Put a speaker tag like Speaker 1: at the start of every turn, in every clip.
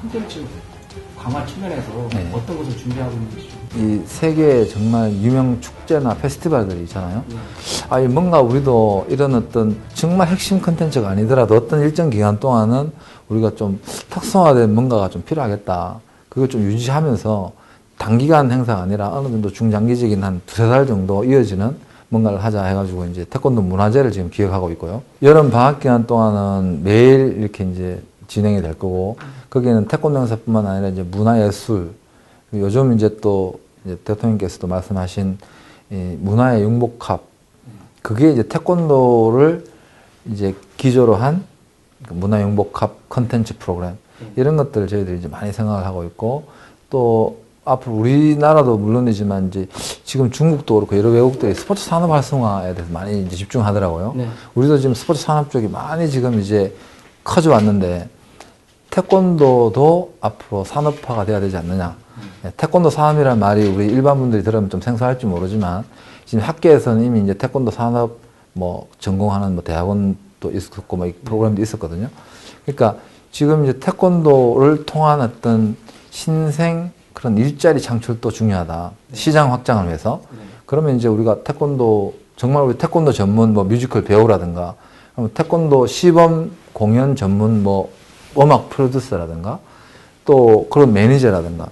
Speaker 1: 콘텐츠 강화 측면에서
Speaker 2: 네.
Speaker 1: 어떤 것을 준비하고 있는지 좀.
Speaker 2: 이 세계 정말 유명 축제나 페스티벌들이 있잖아요.
Speaker 1: 네.
Speaker 2: 아, 뭔가 우리도 이런 어떤 정말 핵심 콘텐츠가 아니더라도 어떤 일정 기간 동안은 우리가 좀 특성화된 뭔가가 좀 필요하겠다. 그걸 좀 유지하면서 단기간 행사가 아니라 어느 정도 중장기적인 한 두세 달 정도 이어지는 뭔가를 하자 해가지고 이제 태권도 문화제를 지금 기획하고 있고요. 여름 방학 기간 동안은 매일 이렇게 이제 진행이 될 거고, 거기에는 태권도 행사뿐만 아니라 이제 문화예술, 요즘 이제 또 이제 대통령께서도 말씀하신 이 문화의 융복합, 그게 이제 태권도를 이제 기조로 한 문화 융복합 컨텐츠 프로그램, 이런 것들을 저희들이 이제 많이 생각을 하고 있고, 또 앞으로 우리나라도 물론이지만 이제 지금 중국도 그렇고 여러 외국들이 스포츠 산업 활성화에 대해서 많이 이제 집중하더라고요.
Speaker 1: 네.
Speaker 2: 우리도 지금 스포츠 산업 쪽이 많이 지금 이제 커져 왔는데 태권도도 앞으로 산업화가 돼야 되지 않느냐. 태권도 산업이라는 말이 우리 일반 분들이 들으면 좀 생소할지 모르지만 지금 학계에서는 이미 이제 태권도 산업 뭐 전공하는 뭐 대학원도 있었고 뭐 프로그램도 있었거든요. 그러니까 지금 이제 태권도를 통한 어떤 신생 그런 일자리 창출도 중요하다. 시장 확장을 위해서. 그러면 이제 우리가 태권도, 정말 우리 태권도 전문 뭐 뮤지컬 배우라든가, 태권도 시범 공연 전문 뭐 음악 프로듀서라든가, 또 그런 매니저라든가,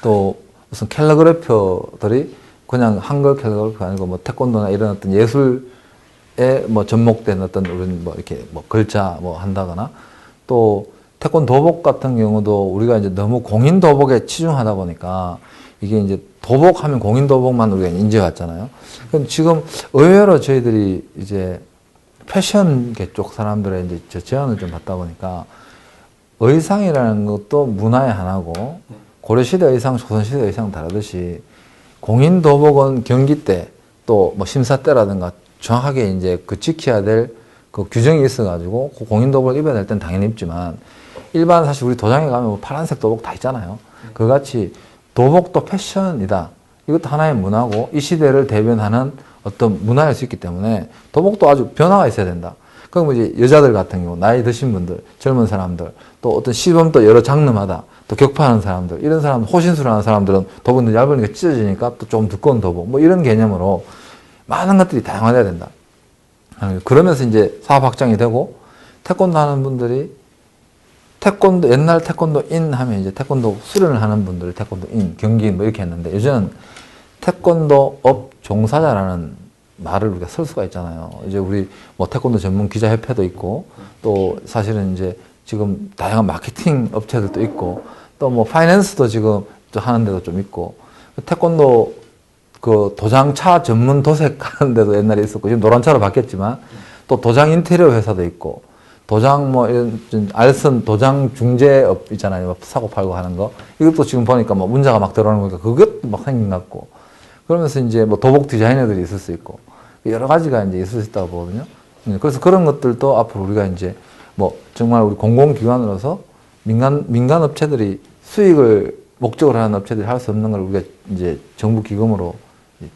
Speaker 2: 또 무슨 캘리그래퍼들이 그냥 한글 캘리그래퍼가 아니고 뭐 태권도나 이런 어떤 예술에 뭐 접목된 어떤 우리는 뭐 이렇게 뭐 글자 뭐 한다거나, 또 태권도복 같은 경우도 우리가 이제 너무 공인 도복에 치중하다 보니까 이게 이제 도복하면 공인 도복만 우리가 인지해왔잖아요. 그럼 지금 의외로 저희들이 이제 패션계 쪽 사람들의 이제 저 제안을 좀 받다 보니까 의상이라는 것도 문화의 하나고 고려시대 의상, 조선시대 의상 다르듯이 공인 도복은 경기 때 또 뭐 심사 때라든가 정확하게 이제 그 지켜야 될 그 규정이 있어가지고 그 공인 도복을 입어야 될 땐 당연히 입지만 일반 사실 우리 도장에 가면 뭐 파란색 도복 다 있잖아요. 그같이 도복도 패션이다. 이것도 하나의 문화고 이 시대를 대변하는 어떤 문화일 수 있기 때문에 도복도 아주 변화가 있어야 된다. 그럼 이제 여자들 같은 경우 나이 드신 분들, 젊은 사람들, 또 어떤 시범도 여러 장르마다 또 격파하는 사람들, 이런 사람 호신술을 하는 사람들은 도복이 얇으니까 찢어지니까 또 좀 두꺼운 도복, 뭐 이런 개념으로 많은 것들이 다양화돼야 된다. 그러면서 이제 사업 확장이 되고 태권도 하는 분들이 태권도, 옛날 태권도 인 하면 이제 태권도 수련을 하는 분들, 태권도 인, 경기인 뭐 이렇게 했는데 요즘은 태권도 업 종사자라는 말을 우리가 쓸 수가 있잖아요. 이제 우리 뭐 태권도 전문 기자협회도 있고 또 사실은 이제 지금 다양한 마케팅 업체들도 있고 또 뭐 파이낸스도 지금 또 하는 데도 좀 있고 태권도 그 도장차 전문 도색하는 데도 옛날에 있었고 지금 노란차로 바뀌었지만 또 도장 인테리어 회사도 있고 도장 뭐 이런 알선 도장 중재업 있잖아요. 사고 팔고 하는 거. 이것도 지금 보니까 뭐 문자가 막 들어오는 거니까 그것도 막 생긴 것 같고. 그러면서 이제 뭐 도복 디자이너들이 있을 수 있고 여러 가지가 이제 있을 수 있다고 보거든요. 그래서 그런 것들도 앞으로 우리가 이제 뭐 정말 우리 공공기관으로서 민간 업체들이 수익을 목적으로 하는 업체들이 할 수 없는 걸 우리가 이제 정부 기금으로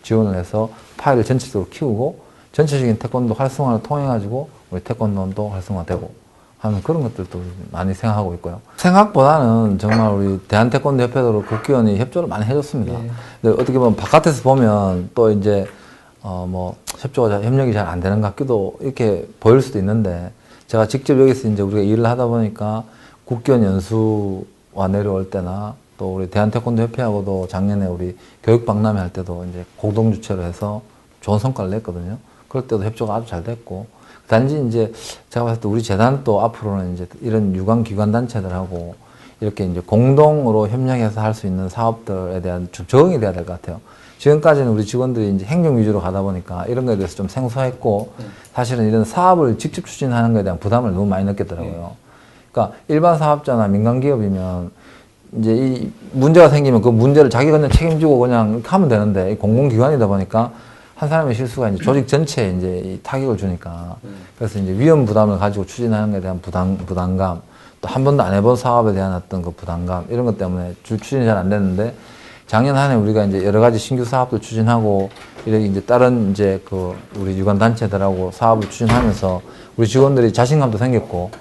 Speaker 2: 지원을 해서 파일을 전체적으로 키우고 전체적인 태권도 활성화를 통해 가지고 우리 태권도도 활성화되고 하는 그런 것들도 많이 생각하고 있고요. 생각보다는 정말 우리 대한태권도협회도 국기원이 협조를 많이 해줬습니다.
Speaker 1: 예.
Speaker 2: 근데 어떻게 보면 바깥에서 보면 또 이제 뭐 협력이 잘 안 되는 것 같기도 이렇게 보일 수도 있는데 제가 직접 여기서 이제 우리가 일을 하다 보니까 국기원 연수와 내려올 때나 또 우리 대한태권도협회하고도 작년에 우리 교육박람회 할 때도 이제 공동 주최로 해서 좋은 성과를 냈거든요. 그럴 때도 협조가 아주 잘 됐고 단지 이제 제가 봤을 때 우리 재단도 앞으로는 이제 이런 유관 기관 단체들하고 이렇게 이제 공동으로 협력해서 할 수 있는 사업들에 대한 좀 적응이 돼야 될 것 같아요. 지금까지는 우리 직원들이 이제 행정 위주로 가다 보니까 이런 거에 대해서 좀 생소했고 사실은 이런 사업을 직접 추진하는 거에 대한 부담을 너무 많이 느꼈더라고요. 그러니까 일반 사업자나 민간 기업이면 이제 이 문제가 생기면 그 문제를 자기가 그냥 책임지고 그냥 이렇게 하면 되는데 공공기관이다 보니까 한 사람의 실수가 이제 조직 전체에 이제 이 타격을 주니까 그래서 이제 위험 부담을 가지고 추진하는 것에 대한 부담감 또 한 번도 안 해본 사업에 대한 어떤 그 부담감 이런 것 때문에 추진이 잘 안 됐는데 작년 한 해 우리가 이제 여러 가지 신규 사업들 추진하고 이렇게 이제 다른 이제 그 우리 유관 단체들하고 사업을 추진하면서 우리 직원들이 자신감도 생겼고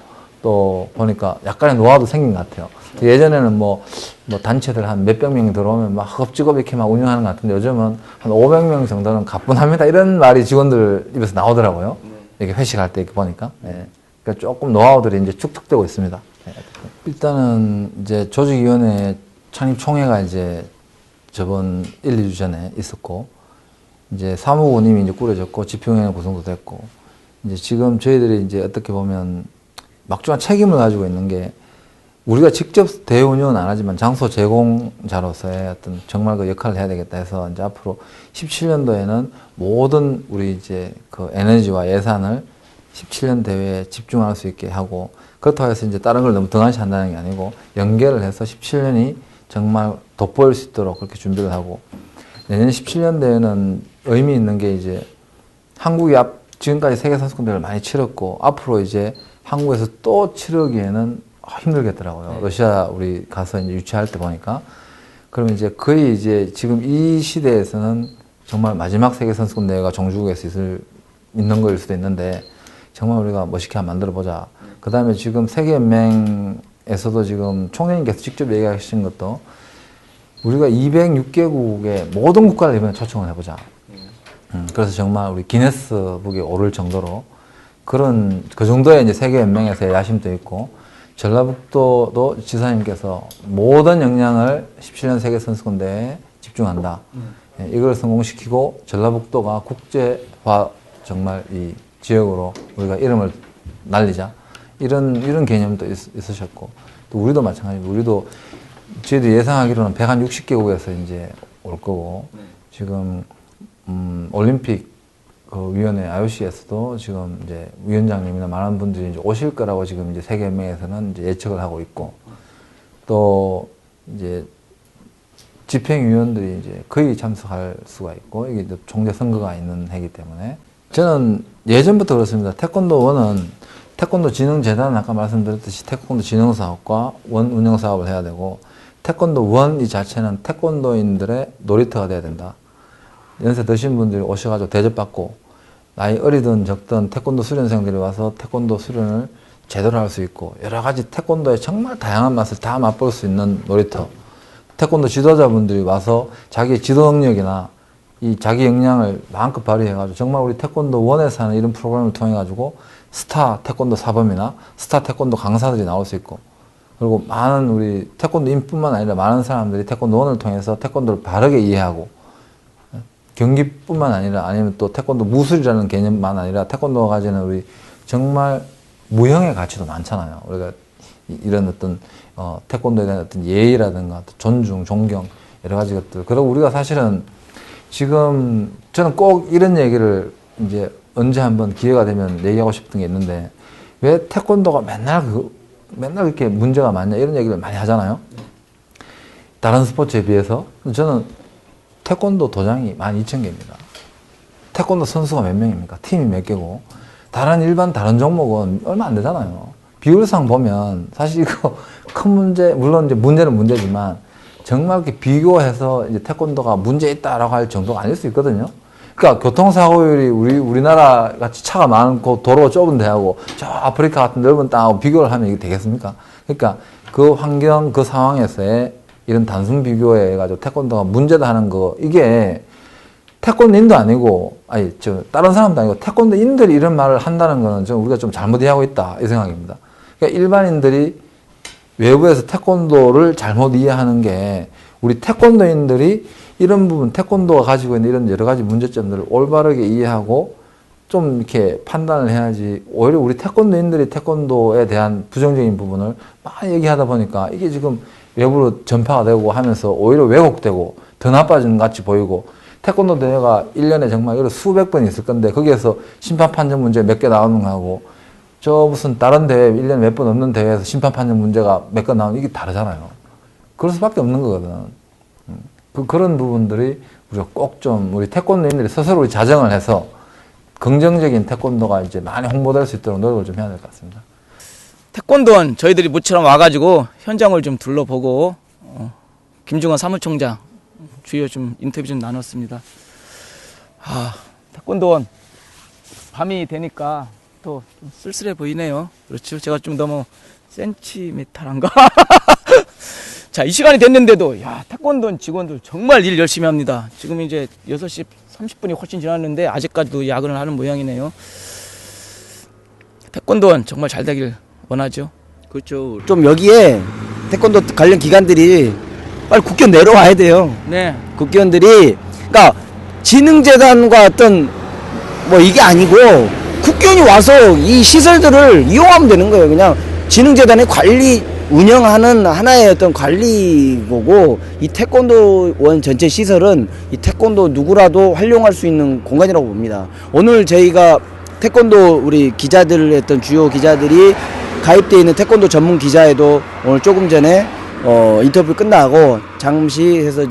Speaker 2: 또 보니까 약간의 노하우도 생긴 것 같아요. 예전에는 뭐 단체들 한 몇백 명이 들어오면 막 흡지겁 이렇게 막 운영하는 것 같은데 요즘은 한 500명 정도는 가뿐합니다. 이런 말이 직원들 입에서 나오더라고요. 이렇게 회식할 때 이렇게 보니까. 예. 그러니까 조금 노하우들이 이제 축적되고 있습니다. 예. 일단은 이제 조직위원회 창립 총회가 이제 저번 1, 2주 전에 있었고, 이제 사무부님이 이제 꾸려졌고, 집행위원회 구성도 됐고, 이제 지금 저희들이 이제 어떻게 보면 막중한 책임을 가지고 있는 게 우리가 직접 대운영은 안 하지만 장소 제공자로서의 어떤 정말 그 역할을 해야 되겠다 해서 이제 앞으로 17년도에는 모든 우리 이제 그 에너지와 예산을 17년 대회에 집중할 수 있게 하고 그렇다고 해서 이제 다른 걸 너무 등한시 한다는 게 아니고 연계를 해서 17년이 정말 돋보일 수 있도록 그렇게 준비를 하고 내년 17년 대회는 의미 있는 게 이제 한국이 지금까지 세계 선수권대회를 많이 치렀고 앞으로 이제 한국에서 또 치르기에는 힘들겠더라고요. 러시아 우리 가서 이제 유치할 때 보니까 그러면 이제 거의 이제 지금 이 시대에서는 정말 마지막 세계 선수권 대회가 종주국에서 있는 거일 수도 있는데 정말 우리가 멋있게 한번 만들어 보자. 그 다음에 지금 세계연맹에서도 지금 총회님께서 직접 얘기하신 것도 우리가 206개국의 모든 국가를 이번에 초청을 해보자. 그래서 정말 우리 기네스북에 오를 정도로 그 정도의 이제 세계연맹에서의 야심도 있고 전라북도도 지사님께서 모든 역량을 17년 세계선수권대회에 집중한다. 예, 이걸 성공시키고 전라북도가 국제화 정말 이 지역으로 우리가 이름을 날리자. 이런 개념도 있으셨고 또 우리도 마찬가지고 우리도 저희도 예상하기로는 160개국에서 이제 올 거고 지금 올림픽 그 위원회 IOC에서도 지금 이제 위원장님이나 많은 분들이 이제 오실 거라고 지금 이제 세계연맹에서는 이제 예측을 하고 있고 또 이제 집행위원들이 이제 거의 참석할 수가 있고 이게 이제 총재 선거가 있는 해기 때문에 저는 예전부터 그렇습니다. 태권도원은 태권도 진흥재단은 아까 말씀드렸듯이 태권도 진흥사업과 원 운영사업을 해야 되고 태권도 원 이 자체는 태권도인들의 놀이터가 돼야 된다. 연세 드신 분들이 오셔가지고 대접받고 나이 어리든 적든 태권도 수련생들이 와서 태권도 수련을 제대로 할 수 있고 여러 가지 태권도의 정말 다양한 맛을 다 맛볼 수 있는 놀이터 태권도 지도자분들이 와서 자기 지도 능력이나 이 자기 역량을 마음껏 발휘해가지고 정말 우리 태권도 원에서 하는 이런 프로그램을 통해가지고 스타 태권도 사범이나 스타 태권도 강사들이 나올 수 있고 그리고 많은 우리 태권도인뿐만 아니라 많은 사람들이 태권도 원을 통해서 태권도를 바르게 이해하고 경기뿐만 아니라 아니면 또 태권도 무술이라는 개념만 아니라 태권도가 가지는 우리 정말 무형의 가치도 많잖아요. 우리가 이런 어떤 태권도에 대한 어떤 예의라든가 존중, 존경 여러 가지 것들. 그리고 우리가 사실은 지금 저는 꼭 이런 얘기를 이제 언제 한번 기회가 되면 얘기하고 싶은 게 있는데 왜 태권도가 맨날 이렇게 문제가 많냐 이런 얘기를 많이 하잖아요. 다른 스포츠에 비해서 저는 태권도 도장이 12,000개입니다. 태권도 선수가 몇 명입니까? 팀이 몇 개고 다른 종목은 얼마 안 되잖아요. 비율상 보면 사실 이거 큰 문제 물론 이제 문제는 문제지만 정말 이렇게 비교해서 이제 태권도가 문제 있다라고 할 정도가 아닐 수 있거든요. 그러니까 교통사고율이 우리나라 같이 차가 많고 도로가 좁은 데하고 저 아프리카 같은 넓은 땅하고 비교를 하면 이게 되겠습니까? 그러니까 그 환경 그 상황에서의 이런 단순 비교해 가지고 태권도가 문제다 하는 거 이게 태권도인도 아니고 다른 사람도 아니고 태권도인들이 이런 말을 한다는 거는 좀 우리가 좀 잘못 이해하고 있다 이 생각입니다. 그러니까 일반인들이 외부에서 태권도를 잘못 이해하는 게 우리 태권도인들이 이런 부분 태권도가 가지고 있는 이런 여러 가지 문제점들을 올바르게 이해하고 좀 이렇게 판단을 해야지 오히려 우리 태권도인들이 태권도에 대한 부정적인 부분을 많이 얘기하다 보니까 이게 지금 외부로 전파가 되고 하면서 오히려 왜곡되고 더 나빠지는 것 같이 보이고 태권도 대회가 1년에 정말 여러 수백 번 있을 건데 거기에서 심판 판정 문제 몇 개 나오는 거하고 저 무슨 다른 대회 1년에 몇 번 없는 대회에서 심판 판정 문제가 몇 건 나오는 이게 다르잖아요. 그럴 수밖에 없는 거거든. 그런 부분들이 우리가 꼭 좀 우리 태권도인들이 스스로 우리 자정을 해서 긍정적인 태권도가 이제 많이 홍보될 수 있도록 노력을 좀 해야 될 것 같습니다.
Speaker 3: 태권도원 저희들이 모처럼 와가지고 현장을 좀 둘러보고 김중원 사무총장 주요 좀 인터뷰 좀 나눴습니다. 태권도원 밤이 되니까 더 쓸쓸해 보이네요. 그렇죠. 제가 좀 너무 센티메탈한가? 자, 이 시간이 됐는데도, 야, 태권도 직원들 정말 일 열심히 합니다. 지금 이제 6시 30분이 훨씬 지났는데, 아직까지도 야근을 하는 모양이네요. 태권도원 정말 잘 되길 원하죠.
Speaker 4: 그렇죠. 좀 여기에 태권도 관련 기관들이 빨리 국견 내려와야 돼요.
Speaker 3: 네.
Speaker 4: 국견들이, 그러니까 지능재단과 어떤 뭐 이게 아니고 국견이 와서 이 시설들을 이용하면 되는 거예요. 그냥 지능재단의 관리 운영하는 하나의 어떤 관리고고, 이 태권도원 전체 시설은 이 태권도 누구라도 활용할 수 있는 공간이라고 봅니다. 오늘 저희가 태권도 우리 기자들 했던 주요 기자들이 가입되어 있는 태권도 전문 기자회도 오늘 조금 전에 인터뷰 끝나고 잠시 해서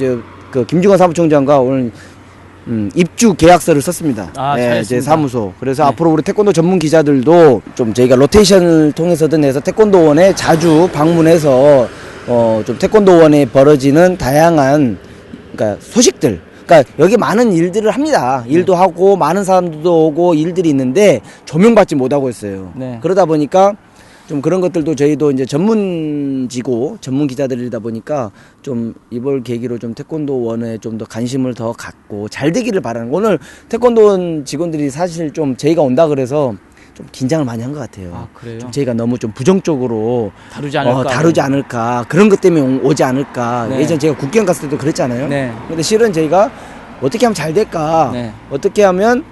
Speaker 4: 그 김중환 사무총장과 오늘 입주 계약서를 썼습니다.
Speaker 3: 아,
Speaker 4: 네,
Speaker 3: 잘했습니다.
Speaker 4: 제 사무소. 그래서
Speaker 3: 네.
Speaker 4: 앞으로 우리 태권도 전문 기자들도 좀 저희가 로테이션을 통해서든 해서 태권도원에 자주 방문해서 좀 태권도원에 벌어지는 다양한 그러니까 소식들. 그러니까 여기 많은 일들을 합니다. 일도 하고 많은 사람들도 오고 일들이 있는데 조명받지 못하고 있어요.
Speaker 3: 네.
Speaker 4: 그러다 보니까 좀 그런 것들도 저희도 이제 전문지고 전문 기자들이다 보니까 좀 이번 계기로 좀 태권도원에 좀 더 관심을 더 갖고 잘 되기를 바라는 거. 오늘 태권도원 직원들이 사실 좀 저희가 온다 그래서 좀 긴장을 많이 한 것 같아요.
Speaker 3: 아, 그래요?
Speaker 4: 좀 저희가 너무 좀 부정적으로
Speaker 3: 다루지 않을까?
Speaker 4: 다루지 않을까 그런 것 때문에 오지 않을까.
Speaker 3: 네.
Speaker 4: 예전 제가 국경 갔을 때도 그랬잖아요.
Speaker 3: 네.
Speaker 4: 근데 실은 저희가 어떻게 하면 잘 될까,
Speaker 3: 네.
Speaker 4: 어떻게 하면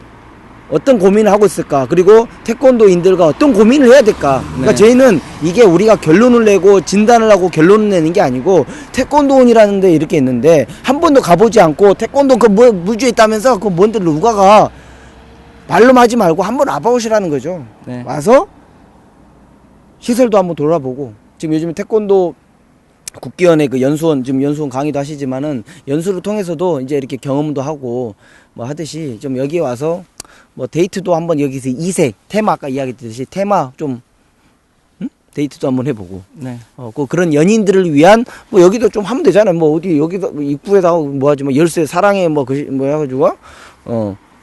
Speaker 4: 어떤 고민을 하고 있을까, 그리고 태권도인들과 어떤 고민을 해야 될까. 그러니까
Speaker 3: 네.
Speaker 4: 저희는 이게 우리가 결론을 내고 진단을 하고 결론을 내는 게 아니고, 태권도원이라는 데 이렇게 있는데 한 번도 가보지 않고 태권도 그 뭐 무주에 있다면서 그 뭔데 누가 가, 말로만 하지 말고 한번 와보시라는 거죠.
Speaker 3: 네.
Speaker 4: 와서 시설도 한번 돌아보고, 지금 요즘에 태권도 국기원의 그 연수원, 지금 연수원 강의도 하시지만은 연수를 통해서도 이제 이렇게 경험도 하고 뭐 하듯이 좀 여기 와서 뭐 데이트도 한번 여기서 이색 테마, 아까 이야기했듯이 테마 좀 데이트도 한번 해보고
Speaker 3: 네.
Speaker 4: 그 그런 연인들을 위한 뭐 여기도 좀 하면 되잖아요. 뭐 어디 여기도 입구에다 뭐 하지 뭐 열쇠 사랑해 뭐 그 뭐 해가지고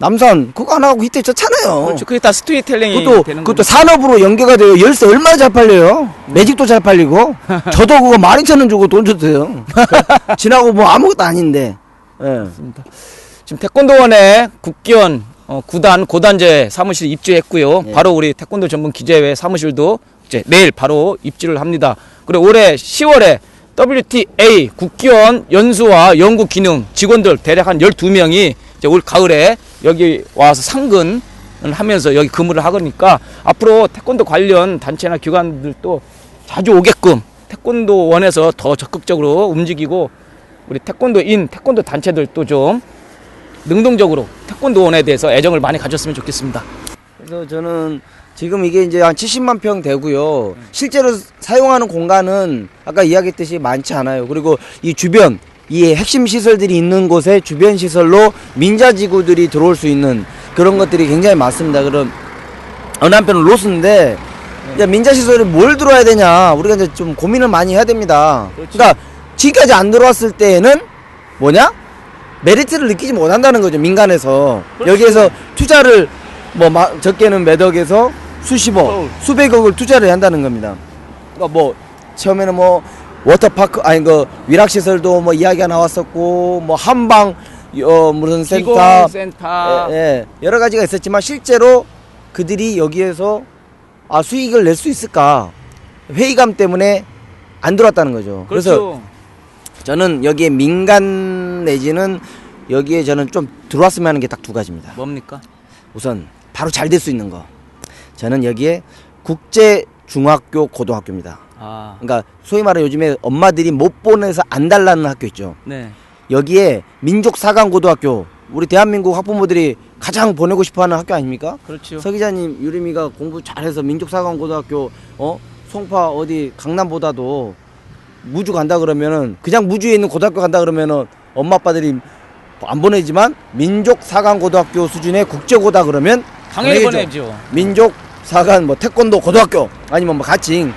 Speaker 4: 남산 그거 안 하고 이때 좋잖아요.
Speaker 3: 그렇죠. 그게 다 스토리텔링이 되는
Speaker 4: 그것도
Speaker 3: 거죠.
Speaker 4: 산업으로 연계가 돼요. 열쇠 얼마나 잘 팔려요. 매직도 잘 팔리고 저도 그거 12,000원 주고 돈 줬어요. 지나고 뭐 아무것도 아닌데. 예.
Speaker 3: 맞습니다. 지금 태권도원에 국기원 구단 고단제 사무실 입주했고요.
Speaker 4: 예.
Speaker 3: 바로 우리 태권도 전문 기재회 사무실도 이제 내일 바로 입주를 합니다. 그리고 올해 10월에 WTA 국기원 연수와 연구 기능 직원들 대략 한 12명이 이제 올 가을에 여기 와서 상근을 하면서 여기 근무를 하니까 앞으로 태권도 관련 단체나 기관들도 자주 오게끔 태권도원에서 더 적극적으로 움직이고, 우리 태권도인 태권도 단체들도 좀 능동적으로 태권도원에 대해서 애정을 많이 가졌으면 좋겠습니다.
Speaker 4: 그래서 저는 지금 이게 이제 한 70만 평 되고요. 실제로 사용하는 공간은 아까 이야기했듯이 많지 않아요. 그리고 이 주변, 이 핵심 시설들이 있는 곳에 주변 시설로 민자지구들이 들어올 수 있는 그런 것들이 굉장히 많습니다. 그럼 어느 한편은 로스인데, 이제 민자시설에 뭘 들어야 되냐, 우리가 이제 좀 고민을 많이 해야 됩니다.
Speaker 3: 그렇죠.
Speaker 4: 그러니까 지금까지 안 들어왔을 때에는 뭐냐? 메리트를 느끼지 못한다는 거죠, 민간에서.
Speaker 3: 그렇죠.
Speaker 4: 여기에서 투자를 뭐 적게는 몇 억에서 수십억, 수백억을 투자를 한다는 겁니다. 그러니까 뭐 처음에는 뭐 워터파크, 아니 그 위락시설도 뭐 이야기가 나왔었고, 뭐 한방 무슨 센터,
Speaker 3: 기공센터.
Speaker 4: 예, 여러 가지가 있었지만 실제로 그들이 여기에서 수익을 낼 수 있을까, 회의감 때문에 안 들어왔다는 거죠. 그래서
Speaker 3: 그렇죠.
Speaker 4: 저는 여기에 민간 내지는 여기에 저는 좀 들어왔으면 하는 게 딱 두 가지입니다.
Speaker 3: 뭡니까?
Speaker 4: 우선 바로 잘 될 수 있는 거, 저는 여기에 국제 중학교 고등학교입니다.
Speaker 3: 아,
Speaker 4: 그러니까 소위 말해 요즘에 엄마들이 못 보내서 안 달라는 학교 있죠.
Speaker 3: 네.
Speaker 4: 여기에 민족 사관 고등학교, 우리 대한민국 학부모들이 가장 보내고 싶어하는 학교 아닙니까?
Speaker 3: 그렇죠.
Speaker 4: 서 기자님, 유림이가 공부 잘해서 민족 사관 고등학교 송파 어디 강남보다도 무주 간다 그러면은, 그냥 무주에 있는 고등학교 간다 그러면은 엄마 아빠들이 안 보내지만 민족 사관 고등학교 수준의 국제고다 그러면
Speaker 3: 당연히
Speaker 4: 보내겠죠.
Speaker 3: 보내죠.
Speaker 4: 민족 사관 뭐 태권도 고등학교, 아니면 뭐 가칭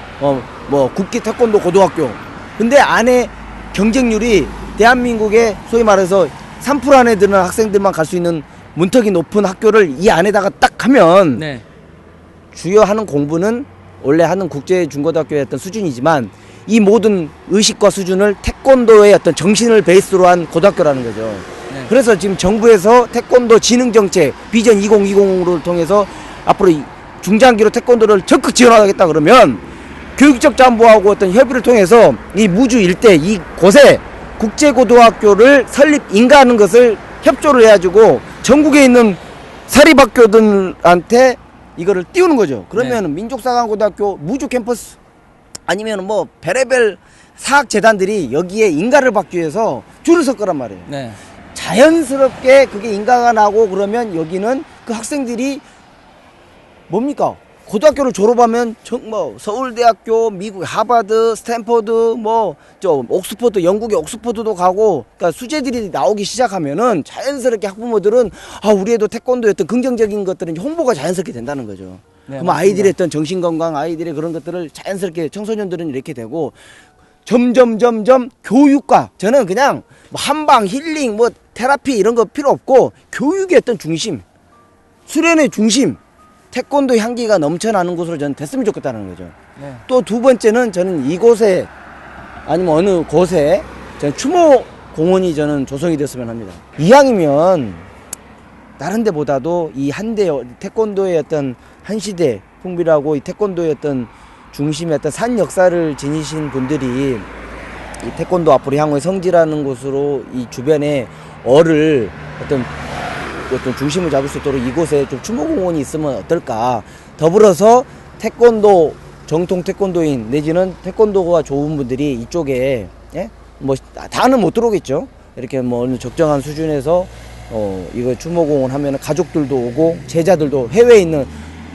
Speaker 4: 뭐 국기 태권도 고등학교. 근데 안에 경쟁률이 대한민국의 소위 말해서 3% 안에 드는 학생들만 갈 수 있는 문턱이 높은 학교를 이 안에다가 딱 하면
Speaker 3: 네.
Speaker 4: 주요 하는 공부는 원래 하는 국제중고등학교의 어떤 수준이지만 이 모든 의식과 수준을 태권도의 어떤 정신을 베이스로 한 고등학교라는 거죠.
Speaker 3: 네.
Speaker 4: 그래서 지금 정부에서 태권도 지능정책 비전 2020을 통해서 앞으로 이 중장기로 태권도를 적극 지원하겠다 그러면 교육적 담보하고 어떤 협의를 통해서 이 무주 일대 이 곳에 국제고등학교를 설립 인가하는 것을 협조를 해가지고 전국에 있는 사립학교들한테 이거를 띄우는 거죠. 그러면 민족사관고등학교 무주 캠퍼스 아니면 뭐 별의별 사학재단들이 여기에 인가를 받기 위해서 줄을 설 거란 말이에요.
Speaker 3: 네.
Speaker 4: 자연스럽게 그게 인가가 나고 그러면 여기는 그 학생들이 뭡니까? 고등학교를 졸업하면 뭐 서울대학교, 미국 하버드, 스탠퍼드, 뭐 저 옥스퍼드, 영국의 옥스퍼드도 가고, 그러니까 수재들이 나오기 시작하면은 자연스럽게 학부모들은 아 우리 애도 태권도의 어떤 긍정적인 것들은 홍보가 자연스럽게 된다는 거죠.
Speaker 3: 네,
Speaker 4: 그럼 아이들의 어떤 정신 건강, 아이들의 그런 것들을 자연스럽게 청소년들은 이렇게 되고 점점 교육과 저는 그냥 뭐 한방 힐링, 뭐 테라피 이런 거 필요 없고 교육의 어떤 중심, 수련의 중심. 태권도 향기가 넘쳐나는 곳으로 저는 됐으면 좋겠다는 거죠.
Speaker 3: 네.
Speaker 4: 또 두 번째는 저는 이곳에 아니면 어느 곳에 저는 추모 공원이 저는 조성이 됐으면 합니다. 이왕이면 다른 데보다도 이 한대 태권도의 어떤 한 시대 풍비라고 이 태권도의 어떤 중심의 어떤 산 역사를 지니신 분들이 이 태권도 앞으로 향후에 성지라는 곳으로 이 주변에 어떤 중심을 잡을 수 있도록 이곳에 좀 추모공원이 있으면 어떨까. 더불어서 태권도 정통 태권도인 내지는 태권도가 좋은 분들이 이쪽에 뭐 다는 못 들어오겠죠. 이렇게 뭐 어느 적정한 수준에서 이거 추모공원 하면 가족들도 오고 제자들도 해외에 있는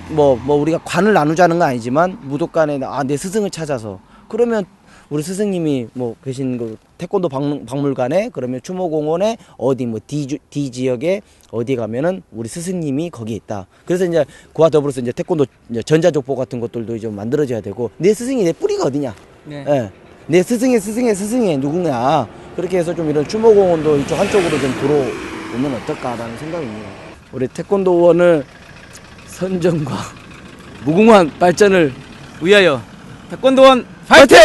Speaker 4: 뭐 우리가 관을 나누자는 건 아니지만 무도간에 내 스승을 찾아서 그러면 우리 스승님이 뭐 계신 그 태권도 박물관에 그러면 추모공원에 어디 뭐 D 지역에 어디 가면은 우리 스승님이 거기에 있다. 그래서 이제 그와 더불어서 이제 태권도 이제 전자족보 같은 것들도 좀 만들어져야 되고 내 스승이 내 뿌리가 어디냐.
Speaker 3: 네.
Speaker 4: 예. 내 스승의 누구냐. 그렇게 해서 좀 이런 추모공원도 이쪽 한쪽으로 좀 들어오면 어떨까라는 생각입니다. 우리 태권도원을 선전과 무궁한 발전을
Speaker 3: 위하여 태권도원 파이팅!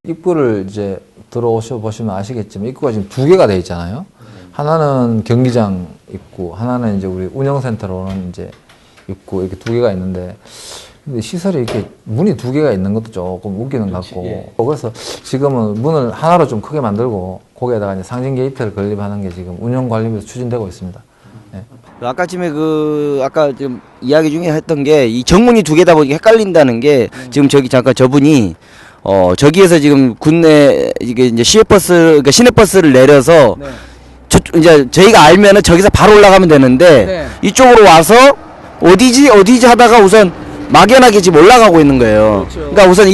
Speaker 2: 입구를 이제 들어오셔 보시면 아시겠지만 입구가 지금 두 개가 돼 있잖아요. 하나는 경기장 입구, 하나는 이제 우리 운영센터로는 이제 입구 이렇게 두 개가 있는데 근데 시설이 이렇게 문이 두 개가 있는 것도 조금 웃기는 것 같고
Speaker 1: 예.
Speaker 2: 그래서 지금은 문을 하나로 좀 크게 만들고 거기에다가 이제 상징 게이트를 건립하는 게 지금 운영관리부에서 추진되고 있습니다. 네.
Speaker 4: 아까쯤에 아까 좀 이야기 중에 했던 게 이 정문이 두 개다 보니까 헷갈린다는 게 지금 저기 잠깐 저분이 저기에서 지금 군내 이게 이제 그러니까 시내버스를 내려서
Speaker 3: 네.
Speaker 4: 이제 저희가 알면은 저기서 바로 올라가면 되는데
Speaker 3: 네.
Speaker 4: 이쪽으로 와서 어디지 하다가 우선 막연하게 지금 올라가고 있는 거예요.
Speaker 3: 그렇죠.
Speaker 4: 그러니까 우선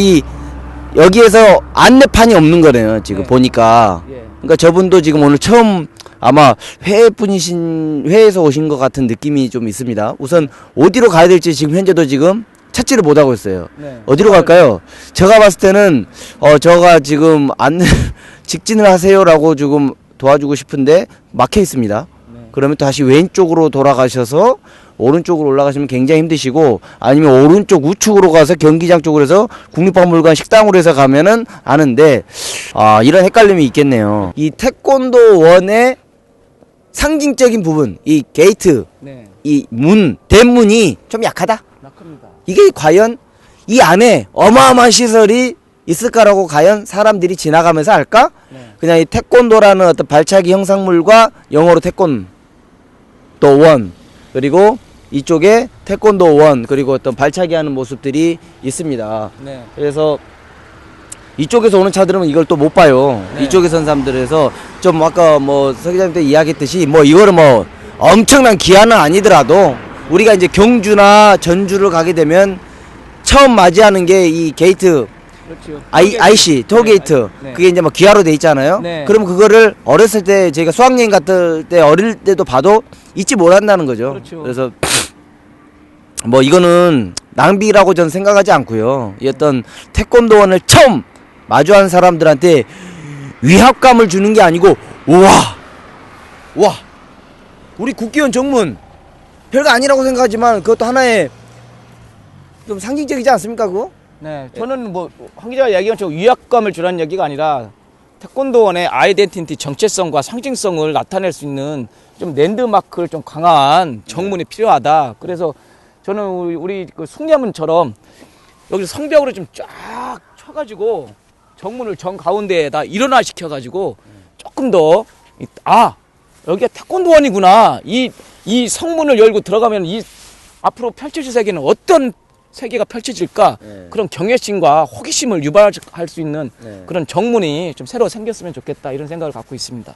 Speaker 4: 여기에서 안내판이 없는 거네요. 지금
Speaker 3: 네.
Speaker 4: 보니까.
Speaker 3: 예.
Speaker 4: 그러니까 저분도 지금 오늘 처음 아마 회에서 오신 것 같은 느낌이 좀 있습니다. 우선 어디로 가야 될지 지금 현재도 지금 찾지를 못하고 있어요.
Speaker 3: 네.
Speaker 4: 어디로 갈까요? 제가 봤을 때는 저가 지금 직진을 하세요라고 지금 도와주고 싶은데 막혀 있습니다.
Speaker 3: 네.
Speaker 4: 그러면 다시 왼쪽으로 돌아가셔서 오른쪽으로 올라가시면 굉장히 힘드시고 아니면 오른쪽 우측으로 가서 경기장 쪽으로 해서 국립박물관 식당으로 해서 가면은 아는데 이런 헷갈림이 있겠네요. 이 태권도원의 상징적인 부분, 이 게이트,
Speaker 3: 네.
Speaker 4: 이 대문이 좀 약하다.
Speaker 3: 낙합니다.
Speaker 4: 이게 과연 이 안에 어마어마한 시설이 있을까라고 과연 사람들이 지나가면서 할까?
Speaker 3: 네.
Speaker 4: 그냥 이 태권도라는 어떤 발차기 형상물과 영어로 태권도원 그리고 이쪽에 태권도원 그리고 어떤 발차기 하는 모습들이 있습니다.
Speaker 3: 네.
Speaker 4: 그래서 이쪽에서 오는 차들은 이걸 또 못 봐요.
Speaker 3: 네.
Speaker 4: 이쪽에서 온 사람들에서 좀 아까 뭐 서 기자님 때 이야기했듯이 뭐 이거를 뭐 엄청난 기한은 아니더라도 우리가 이제 경주나 전주를 가게 되면 처음 맞이하는 게 이 게이트
Speaker 3: 그렇죠.
Speaker 4: IC 토게이트
Speaker 3: 네.
Speaker 4: 그게 이제 뭐 기아로 돼 있잖아요.
Speaker 3: 네.
Speaker 4: 그럼 그거를 어렸을 때 저희가 수학여행 갔을 때 어릴 때도 봐도 잊지 못한다는 거죠.
Speaker 3: 그렇죠.
Speaker 4: 그래서 뭐 이거는 낭비라고 저는 생각하지 않고요. 이 어떤 태권도원을 처음 마주한 사람들한테 위압감을 주는 게 아니고 와 우리 국기원 정문 별거 아니라고 생각하지만 그것도 하나의 좀 상징적이지 않습니까, 그거?
Speaker 3: 네, 저는 뭐 황 기자가 얘기한 저 위압감을 주라는 얘기가 아니라 태권도원의 아이덴티티 정체성과 상징성을 나타낼 수 있는 좀 랜드마크를 좀 강한 정문이 필요하다. 그래서 저는 우리 그 숭례문처럼 여기서 성벽으로 좀 쫙 쳐가지고 정문을 정 가운데에다 일어나 시켜가지고 조금 더 여기가 태권도원이구나. 이 성문을 열고 들어가면 이 앞으로 펼쳐질 세계는 어떤 세계가 펼쳐질까? 그런 경외심과 호기심을 유발할 수 있는 그런 정문이 좀 새로 생겼으면 좋겠다 이런 생각을 갖고 있습니다.